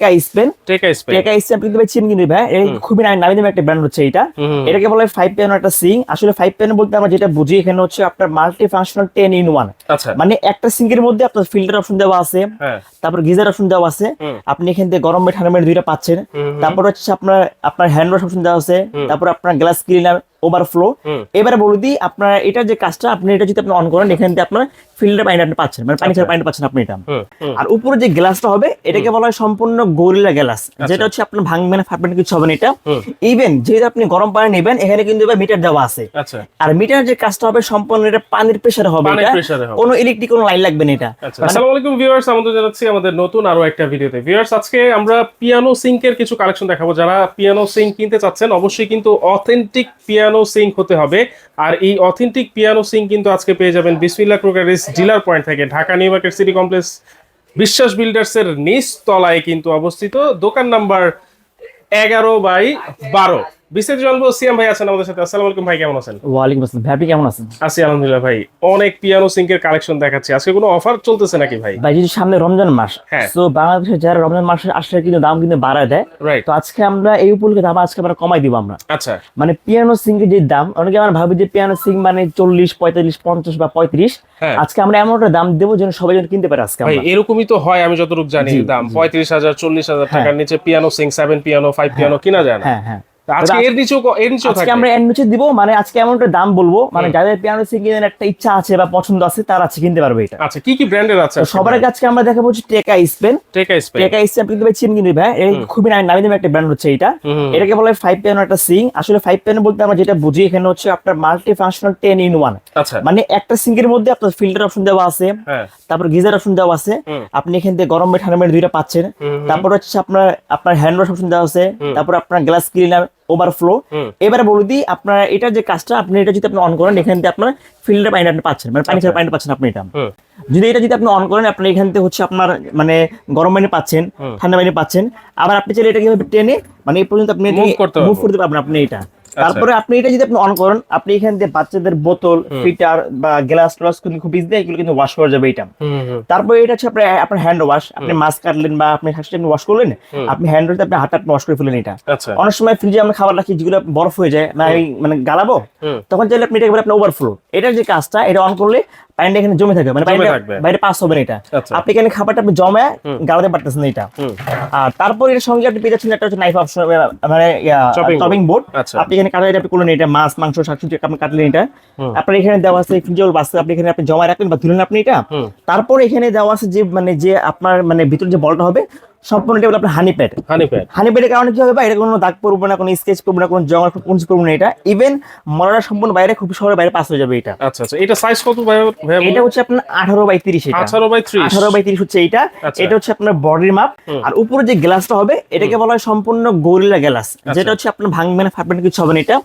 টেকা স্পেন। টেকা স্পেন কিন্তু ভাই চিন কিন্তু ভাই খুবই নামি দামি একটা ব্র্যান্ড হচ্ছে এটা। এটাকে বলা হয় 5 পিয়ানো একটা সিং। আসলে 5 পিয়ানো বলতে আমরা যেটা বুঝি এখানে হচ্ছে আপনার মাল্টি ফাংশনাল 10 in 1। আচ্ছা, মানে একটা সিঙ্কের মধ্যে আপনার ফিল্টার অপশন দেওয়া আছে, হ্যাঁ, তারপর গিজার অপশন দেওয়া আছে, আপনি এখান থেকে গরম বা ঠান্ডা দুইটা পাচ্ছেন। তারপর হচ্ছে আপনার আপনার হ্যান্ড ওয়াশ অপশন দেওয়া আছে, তারপর আপনার গ্লাস ক্লিনার, ওভারফ্লো। এবারে বলে দিই আপনার এটা যে কাজটা আপনি এটা যদি আপনি অন করেন এখান থেকে আপনার ফিল্টার পানি আপনি পাচ্ছেন, মানে পানি ছাড়া পানি পাচ্ছেন আপনি এটা। আর উপরে যে গ্লাসটা হবে এটাকে বলা হয় সম্পূর্ণ গরিলা গ্লাস, যেটা হচ্ছে আপনার ভাঙবে না ফাটবে না কিছু হবে না এটা। ইভেন যেহেতু আপনি গরম পানি নেবেন এখানে কিন্তু মিটার দেওয়া আছে। আচ্ছা, আর মিটার যে কাজটা হবে সম্পূর্ণ এটা পানির প্রেসারে হবে, এটা কোনো ইলেকট্রিক কোনো লাইন লাগবে না এটা। আসসালামু আলাইকুম ভিউয়ার্স, আমাদের জানাচ্ছি আমাদের নতুন আরো একটা ভিডিওতে। ভিউয়ার্স, আজকে আমরা পিয়ানো সিঙ্কের কিছু কালেকশন দেখাবো। যারা পিয়ানো সিঙ্ক কিনতে চাচ্ছেন অবশ্যই কিন্তু অথেন্টিক পিয়ানো সিঙ্ক হতে হবে। আর এই অথেন্টিক পিয়ানো সিঙ্ক কিন্তু আজকে পেয়ে যাবেন বিসমিল্লাহ ক্রোকারিজ ডিলার পয়েন্ট থেকে, Dhaka new market city complex বিশ্বাস বিল্ডার্স এর নিচ তলায় কিন্তু অবস্থিত। দোকান নাম্বার 11/12। বিস্তারিত জানবো। সিয়াম ভাই আছেন আমাদের সাথে। আসসালামু আলাইকুম ভাই, কেমন আছেন? ওয়ালাইকুম আসসালাম ভাই, আপনি কেমন আছেন? আছি আলহামদুলিল্লাহ ভাই। অনেক পিয়ানো সিঙ্কের কালেকশন দেখাচ্ছি। আজকে কোনো অফার চলতেছে নাকি ভাই? ভাই যেহেতু সামনে রমজান মাস, হ্যাঁ। তো বাংলাদেশে যারা রমজান মাসে আসলে কিন্তু দাম কিন্তু বাড়ায় দেয়। রাইট। তো আজকে আমরা এই উপলক্ষে দাম আজকে আমরা কমাই দিব আমরা। আচ্ছা, মানে পিয়ানো সিঙ্কের যে দাম, অনেকে আমরা ভাবি যে পিয়ানো সিঙ্ক মানে 40, 45, 50 বা 35। হ্যাঁ। আজকে আমরা এমন একটা দাম দেবো যেন সবাই যেন কিনতে পারে আজকে ভাই আমরা। এরকমই তো হয়, আমি যতটুকু জানি দাম 35,000 40,000 টাকার নিচে পিয়ানো সিঙ্ক 7 পিয়ানো 5 পিয়ানো কিনা যায় না। হ্যাঁ হ্যাঁ। আজকে এর নিচেও আজকে থাকে। আমরা এর নিচে দিব, মানে আজকে এমন একটা দাম বলবো মানে যাদের পিয়ানো সিঙ্ক কেনার একটা ইচ্ছা আছে বা পছন্দ আছে তারা আজকে কিনতে পারবে এটা। আচ্ছা, কি কি ব্র্যান্ডের আছে? তো সবার আগে আজকে আমরা দেখাবো হচ্ছে টেকা স্পেন। টেকা স্পেন কিন্তু ভাই চিন কিন্তু ভাই খুবই নামি দামি একটা ব্র্যান্ড হচ্ছে এটা। এটাকে বলা হয় 5 পিয়ানো একটা সিং। আসলে 5 পিয়ানো বলতে আমরা যেটা বুঝি এখানে হচ্ছে আপনার মাল্টি ফাংশনাল 10 in 1। আচ্ছা, মানে একটা সিঙ্কের মধ্যে আপনার ফিল্টার অপশন দেওয়া আছে, হ্যাঁ, তারপর গিজার অপশন দেওয়া আছে, আপনি এখান থেকে গরম বা ঠান্ডা দুইটা পাচ্ছেন। তারপর হচ্ছে আপনার আপনার হ্যান্ড ওয়াশ অপশন দেওয়া আছে, তারপর আপনার গ্লাস ক্লিনার, ওভারফ্লো। এবারে বলে দিই আপনার এটা যে কাজটা আপনি এটা যদি আপনি অন করেন এখান থেকে আপনার ফিল্টার পানি আপনি পাচ্ছেন, মানে পানি ছাড়া পানি পাচ্ছেন আপনি এটা। যদি এটা যদি আপনি অন করেন আপনি এখান থেকে হচ্ছে আপনার মানে গরম পানি পাচ্ছেন, ঠান্ডা পানি পাচ্ছেন। আবার আপনি চাইলে এটাকে টেনে মানে এই পর্যন্ত আপনি মুভ করতে পারবেন আপনি এটা। তারপরে আপনি এটা যদি আপনি অন করেন আপনি এখান থেকে বাচ্চাদের বোতল, ফিটার বা গ্লাস টলাস কিন্তু খুব ইজি এগুলো কিন্তু ওয়াশ করা যাবে এটা। তারপরে এটা হচ্ছে আপনার হ্যান্ড ওয়াশ, আপনি মাছ কাটলেন বা আপনি হাঁসটা আপনি ওয়াশ করলেন, আপনি হ্যান্ড ওয়াশ আপনি হাতটা আপনি ওয়াশ করে ফেলেন এটা। অনেক সময় ফ্রিজে আমরা খাবার রাখি যেগুলো বরফ হয়ে যায় মানে গালাবো, তখন চাইলে আপনি এটা আপনি ওভারফ্লো এটার যে কাজটা এটা অন করলে পানিটা এখানে জমে থাকবে, মানে বাইরে পাস হবে না এটা। আপনি এখানে খাবারটা আপনি জমে গালাতে পারতেছেন এটা। আর তারপর এর সঙ্গে আপনি পেয়ে যাচ্ছেন একটা হচ্ছে নাইফ অপশন, মানে চপিং বোর্ড। আপনি এখানে কাটার আপনি করলেন এটা মাছ মাংস শাকসবজি আপনি কাটলেন এটা। আপনার এখানে দেওয়া আছে ফ্রিজের বাসে আপনি এখানে আপনি জমা রাখলেন বা ধুলেন আপনি এটা। তারপর এখানে দেওয়া আছে যে মানে যে আপনার মানে ভিতর যে বলটা হবে সম্পূর্ণ এটা আপনার হানি প্যাডের কারণে কি হবে বা এটা কোনো দাগ পড়বে না, কোনো স্কেচ পড়বে না, কোনো জঙ্গল কোন পড়বে না এটা। ইভেন মরাটা সম্পূর্ণ বাইরে খুব সহজে বাইরে পাস হয়ে যাবে এটা। আচ্ছা আচ্ছা, এটা সাইজ কত ভাই? এটা হচ্ছে আপনার 18/30। এটা 18/30 হচ্ছে এইটা। এটা হচ্ছে আপনার বডির মাপ। আর উপরে যে গ্লাসটা হবে এটাকে বলা হয় সম্পূর্ণ গরিলা গ্লাস, যেটা হচ্ছে আপনার ভাঙবে না ফাটবে না কিছু হবে না এটা।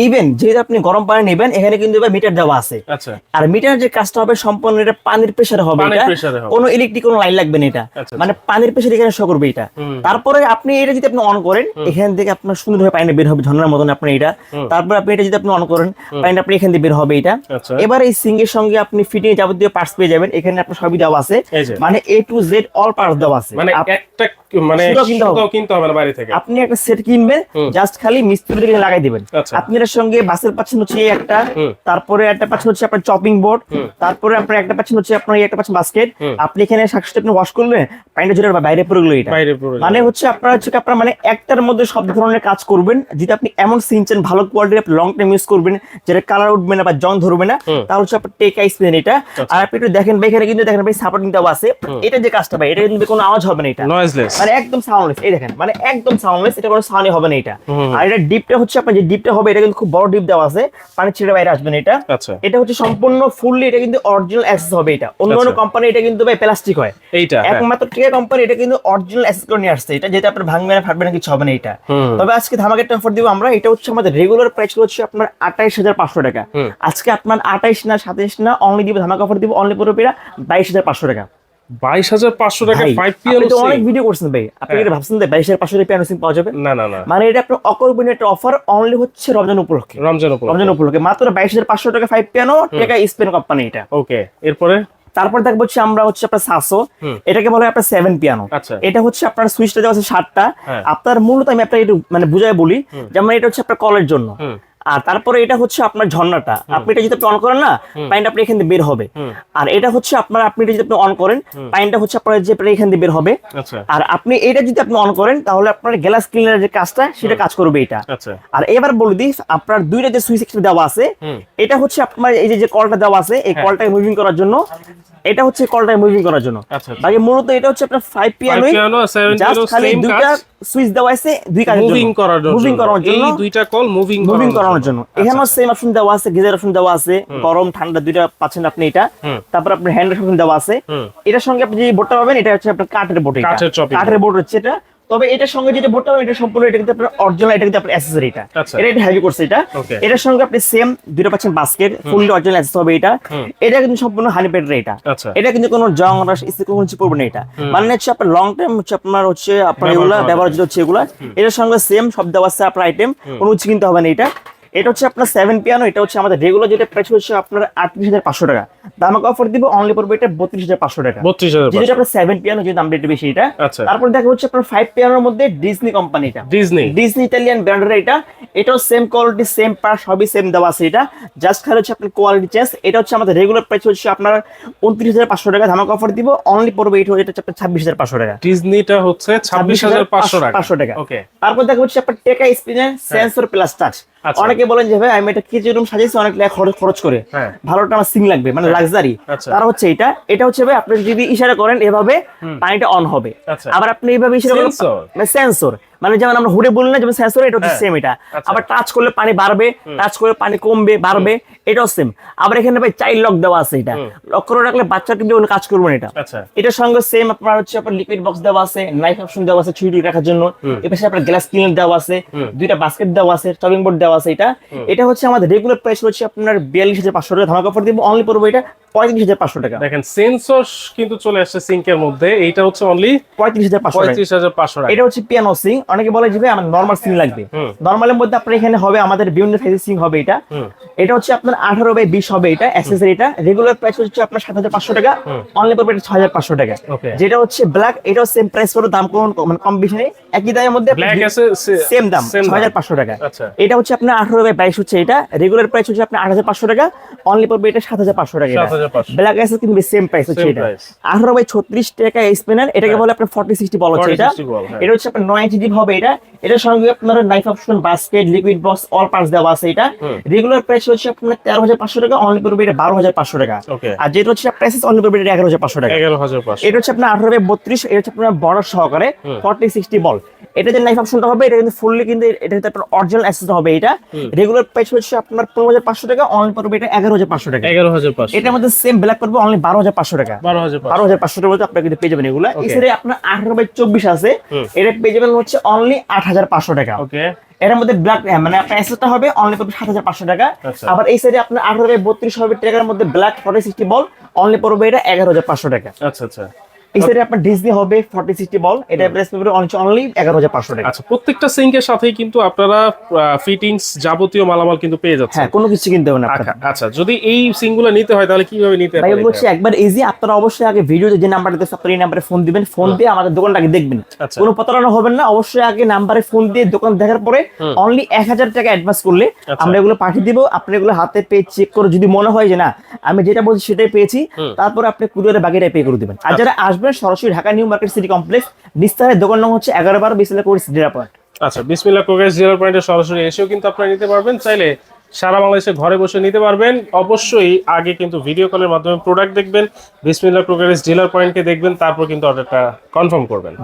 ইভেন যেহেতু আপনি গরম পানি নেবেন এখানে কিন্তু মিটার দেওয়া আছে। আর মিটার যে কাজটা হবে সম্পূর্ণ এটা পানির প্রেসারে হবে, এটা কোনো ইলেকট্রিক কোনো লাইন লাগবে না এটা, মানে পানির প্রেসার এখানে শো করবে এটা। তারপরে আপনি এটা যদি আপনি অন করেন এখান থেকে আপনার সুন্দরভাবে পানি বের হবে ঝর্ণার মতন আপনি এটা। তারপর আপনি এটা যদি আপনি অন করেন পানিটা আপনি এখান থেকে বের হবে এটা। এবার এই সিঙ্কের সঙ্গে আপনি ফিটিং যাবতীয় পার্টস পেয়ে যাবেন, এখানে আপনার সবই দেওয়া আছে, মানে A to Z all parts দেওয়া আছে। মানে একটা মানে কিনতে হবে না বাইরে থেকে, আপনি একটা সেট কিনবেন জাস্ট খালি মিস্ত্রি লাগাই দিবেন। আপনি এর সঙ্গে বাসের পাচ্ছেন হচ্ছে একটা, তারপরে একটা পাচ্ছেন হচ্ছে আপনার চপিং বোর্ড, তারপরে আপনার একটা পাচ্ছেন হচ্ছে আপনার একটা পাচ্ছেন বাস্কেট। আপনি এখানে শাকসবজি আপনি ওয়াশ করলেন পানিটা ঝরে বাইরে পড়ে গেল এটা। মানে হচ্ছে আপনার মানে একটার মধ্যে সব ধরনের কাজ করবেন। যদি আপনি এমন সিনচেন ভালো কোয়ালিটির লং টাইম ইউজ করবেন যেটা কালার উঠবে না বা জং ধরবে না, তাহলে হচ্ছে আপনার টেকা স্পেন এটা। আর আপনি একটু দেখেন ভাই এখানে কিন্তু দেখেন ভাই সাপোর্টিং দেওয়া আছে। এটা যে কাজটা ভাই এটা কিন্তু কোনো আওয়াজ হবে না এটা, নয়েজলেস, মানে একদম সাউন্ডলেস। এই দেখেন মানে একদম সাউন্ডলেস, এটা কোনো সাউন্ডই হবে না এটা। আর এটা ডিপটা হচ্ছে আপনার যে ডিপটা হবে এটা কিন্তু খুব বড় ডিপ দেওয়া আছে, পানি ছেড়ে বাইরে আসবে না এটা। এটা হচ্ছে সম্পূর্ণ ফুললি এটা কিন্তু অরিজিনাল অ্যাক্সেস হবে এটা। অন্য কোম্পানি এটা কিন্তু ভাই প্লাস্টিক হয়, এইটা একমাত্র টেকা কোম্পানি এটা কিন্তু অরিজিনাল অ্যাক্সেস করে নিয়ে আসছে এটা, যেটা আপনার ভাঙবে না ফাটবে না কিছু হবে না এটা। তবে আজকে ধামাকা একটা অফার দিব আমরা। এটা হচ্ছে আমাদের রেগুলার প্রাইস হচ্ছে আপনার 28,500 টাকা। আজকে আপনার 28 না 27 না অনলি দিব, ধামাকা অফার দিব অনলি পুরো 22,500 টাকা। 22,500 টাকা 5 পিয়ানো সিঙ্ক। অনেক ভিডিও করছেন ভাই, আপনি এটা ভাবছেন যে 22,500 টাকা পিয়ানো সিঙ্ক পাওয়া যাবে? না না না, মানে এটা আপনার অকল্পনীয় একটা অফার অনলি হচ্ছে রমজান উপলক্ষে মাত্র 22,500 টাকা 5 পিয়ানো টেকা স্পেন কোম্পানি এটা। ওকে, এরপরে তারপর দেখবো হচ্ছে আমরা হচ্ছে আপনার সাসো, এটাকে বলা হয় আপনার 7 পিয়ানো। আচ্ছা। এটা হচ্ছে আপনার সুইচটা দেওয়া আছে 7টা। হ্যাঁ। আপনার মূলত আমি আপনাকে একটু মানে বুঝাই বলি, যেমন এটা হচ্ছে আপনার কলের জন্য, আর তারপরে এটা হচ্ছে আপনার ঝর্ণাটা, আপনি এটা যদি আপনি অন করেন না, পানিটা আপনি এখান থেকে বের হবে। আর এটা হচ্ছে আপনার, আপনি এটা যদি আপনি অন করেন, পানিটা হচ্ছে আপনার যে এখান থেকে বের হবে। আচ্ছা। আর আপনি এটা যদি আপনি অন করেন, তাহলে আপনার গ্লাস ক্লিনারের যে কাজটা সেটা কাজ করবে এটা। আচ্ছা। আর এবার বলে দিই, আপনার দুইটা যে সুইচ একটা দেওয়া আছে, এটা হচ্ছে আপনার এই যে কলটা দেওয়া আছে, এই কলটাকে মুভিং করার জন্য, এটা হচ্ছে কলটাকে মুভিং করার জন্য। আচ্ছা। বাকি মূলত এটা হচ্ছে আপনার 5 পিয়ানো, 5 পিয়ানো 7 জাস্ট পিয়ানো খালি সেম দুইটা কাজ, সুইচ দেওয়া আছে দুই কাজের জন্য, মুভিং করার জন্য। এই দুইটা কল মুভিং করানোর জন্য। এখানেও সেম অপশন দেওয়া আছে, গিজার অপশন দেওয়া আছে, গরম ঠান্ডা দুইটা পাচ্ছেন আপনি এটা। তারপর আপনার হ্যান্ড অপশন দেওয়া আছে। এটার সঙ্গে আপনি যে বোর্ডটা পাবেন, এটা হচ্ছে আপনার কাঠের বোর্ড, এটা কাঠের বোর্ড হচ্ছে এটা। তবে এটার সঙ্গে যেটা বোর্ডটা পাবেন, এটা সম্পূর্ণ এটা কিন্তু আপনার অরিজিনাল, এটা কিন্তু আপনার অ্যাকসেসরি, এটা এটা হেভি করছে এটা। এটার সঙ্গে আপনি সেম দুইটা পাচ্ছেন বাস্কেট, ফুললি অরিজিনাল অ্যাকসেস হবে এটা। এটা কিন্তু সম্পূর্ণ হানি পেড এটা। এটা কিন্তু কোনো জং রাশ কোনো কিছু পড়বে না এটা, মানে হচ্ছে আপনার লং টাইম হচ্ছে আপনার এগুলা ব্যবহার হচ্ছে এগুলা। এটার সঙ্গে সেম সব দেওয়া আছে আপনার আইটেম, কোনো কিছু কিনতে হবে না এটা। এটা হচ্ছে আপনার 7 পিয়ানো, এটা হচ্ছে আমাদের রেগুলার যেটা প্রাইস হচ্ছে আপনার 38,500 টাকা, দামাকে অফার দিব অনলি পড়বে এটা 32,500 টাকা। 32,500 যেটা আপনার 7 পিয়ানো, যে দামটা একটু বেশি এটা। তারপর দেখা হচ্ছে আপনার 5 পিয়ানোর মধ্যে ডিজনি কোম্পানি, এটা ডিজনি ইতালিয়ান ব্র্যান্ডের এটা। এটাও সেম কোয়ালিটি সেম পার্ট সবই সেম দেওয়া আছে এটা, জাস্ট খালি হচ্ছে আপনার কোয়ালিটি চেঞ্জ। এটা হচ্ছে আমাদের রেগুলার প্রাইস হচ্ছে আপনার 29,500 টাকা, ধামাকা অফার দিব অনলি পড়বে এটা হচ্ছে আপনার 26,500 টাকা। ডিজনিটা হচ্ছে 26,500 টাকা। ওকে। তারপর দেখা হচ্ছে আপনার টেকা স্পিনার সেন্সর প্লাস টাচ। অনেকে বলেন যে ভাই আমি এটা কিচেন রুম সাজিয়েছি অনেক টাকা খরচ করে, ভালোটা আমার সিং লাগবে, মানে লাক্সারি। তারা হচ্ছে এটা হচ্ছে ভাই আপনি যদি ইশারা করেন এভাবে পানিটা অন হবে। আবার আপনি এইভাবে ইশারা করেন, সেন্সর মানে যেমন আমরা হুডে বলি না, যেমন সেন্সর, এটা হচ্ছে সেম এটা। আবার টাচ করলে পানি বাড়বে, টাচ করলে পানি কমবে বাড়বে, এটাও সেম। আবার এখানে ভাই চাইল্ড লক দেওয়া আছে, এটা লক করে রাখলে বাচ্চা কিন্তু কোনো কাজ করবে না এটা। এটার সঙ্গে সেম আপনার হচ্ছে আপনার লিকুইড বক্স দেওয়া আছে, নাইফ অপশন দেওয়া আছে ছুরি রাখার জন্য। এর পাশে আপনার গ্লাস ক্লিনার দেওয়া আছে, দুইটা বাস্কেট দেওয়া আছে, চপিং বোর্ড দেওয়া আছে এটা। এটা হচ্ছে আমাদের রেগুলার প্রাইস হচ্ছে আপনার 42,500 টাকা, ধামাকা অফার দিব অনলি পড়বে এটা 35,500 টাকা। দেখেন সেন্সর কিন্তু চলে আসছে সিঙ্কের মধ্যে, এইটা হচ্ছে অনলি 35,500 টাকা। এটা হচ্ছে পিয়ানো সিং। অনেকে বলে যে ভাই আমার নরমাল সিং লাগবে, নরমালের মধ্যে আপনার এখানে হবে আমাদের বিভিন্ন সাইজের সিং হবে এটা। এটা হচ্ছে আপনার 18/20 হবে এটা অ্যাকসেসরি। এটা রেগুলার প্রাইস হচ্ছে আপনার 7,500 টাকা, অনলি পড়বে এটা 6,500 টাকা। যেটা হচ্ছে ব্ল্যাক, এটাও সেম প্রাইস করে, দাম কম বেশি নেই, একই দামের মধ্যে ব্ল্যাক আছে সেম দাম 6,500 টাকা। এটা হচ্ছে আপনার 18/22 হচ্ছে এটা, রেগুলার প্রাইস হচ্ছে আপনার 8,500 টাকা, অনলি পড়বে এটা 7,500 টাকা। ব্ল্যাক আছে কিন্তু সেম প্রাইস হচ্ছে এটা 18/36 টাকা স্পিনার। এটাকে বলে আপনার 40-60 বল হচ্ছে এটা। এটা হচ্ছে আপনার 9 ইঞ্চি ডিপ হবে এটা। এটার সঙ্গে আপনার knife option, basket, liquid box, all parts দেওয়া আছে এটা। রেগুলার প্রাইস হচ্ছে আপনার 13,500 টাকা, অনলি পড়বে এটা 12,500 টাকা। আর যেটা হচ্ছে প্রাইস অনলি পড়বে এটা 11,500 টাকা। এটা হচ্ছে আপনার 18/32, এটা হচ্ছে আপনার বড় সহকারে 40-60 বল। এটা যে নাইফ অপশনটা হবে, এটা কিন্তু ফুললি কিন্তু এটা হচ্ছে আপনার অরিজিনাল অ্যাক্সেস হবে এটা। রেগুলার প্রাইস হচ্ছে আপনার 15,500 টাকা, অনলি পড়বে এটা 11,500 টাকা। 11,500। এটার মধ্যে সেম ব্ল্যাক পড়বে অনলি 12,500 টাকা। 12,500 টাকার মধ্যে আপনারা কিন্তু পেয়ে যাবেন এগুলা। এছাড়া আপনার 18/24 আছে, এটা পেয়ে যাবেন হচ্ছে অনলি 8,500 টাকা। ওকে। এর মধ্যে ব্ল্যাক মানে আপনার অ্যাসেসটা হবে অনলি পড়বে 7,500 টাকা। আবার এই সাইডে আপনার 18/32 হবে টাকার মধ্যে ব্ল্যাক 40-60 বল, অনলি পড়বে এটা 11,500 টাকা। আচ্ছা আচ্ছা। এই সাইডে আপনার ডিজনি হবে 40-60 বল, এটা প্রাইস পড়বে অনলি 11,500 টাকা। আচ্ছা, প্রত্যেকটা সিঙ্কের সাথেই কিন্তু আপনারা ফিটিংস যাবতীয় মালামাল কিন্তু পেয়ে যাচ্ছেন। হ্যাঁ, কোনো কিছু কিনতে হবে না আপনারা। আচ্ছা, যদি এই সিঙ্কগুলো নিতে হয় তাহলে কিভাবে নিতে ভাই বলছি একবার ইজি, আপনারা অবশ্যই আগে ভিডিওতে যে নাম্বারটা দিয়েছে আপনারা এই নাম্বারে ফোন দিবেন, ফোন দিয়ে আমাদের দোকানটাকে দেখবেন, কোনো প্রতারণা হবে না। অবশ্যই আগে নাম্বারে ফোন দিয়ে দোকান দেখার পরে অনলি 1,000 টাকা অ্যাডভান্স করলে আমরা এগুলো পাঠিয়ে দিব। আপনি এগুলো হাতে পেয়ে চেক করে যদি মনে হয় যে না আমি যেটা বলছি সেটাই পেয়েছি, তারপরে আপনি কুরিয়ারে বাকিটা পে করে দিবেন। আর যারা আসবেন সরাসরি Dhaka new market city complex, নিস্তারের দোকান নম্বর হচ্ছে 11/12 বিসমিল্লাহ কোকারিস ডিলার পয়েন্ট। আচ্ছা, বিসমিল্লাহ কোকারিস ডিলার পয়েন্টে সরাসরি এসেও কিন্তু আপনারা নিতে পারবেন, চাইলে সারা বাংলাদেশে ঘরে বসে নিতে পারবেন। অবশ্যই আগে কিন্তু ভিডিও কলের মাধ্যমে প্রোডাক্ট দেখবেন, বিসমিল্লাহ কোকারিস ডিলার পয়েন্টকে দেখবেন, তারপর কিন্তু অর্ডারটা কনফার্ম করবেন।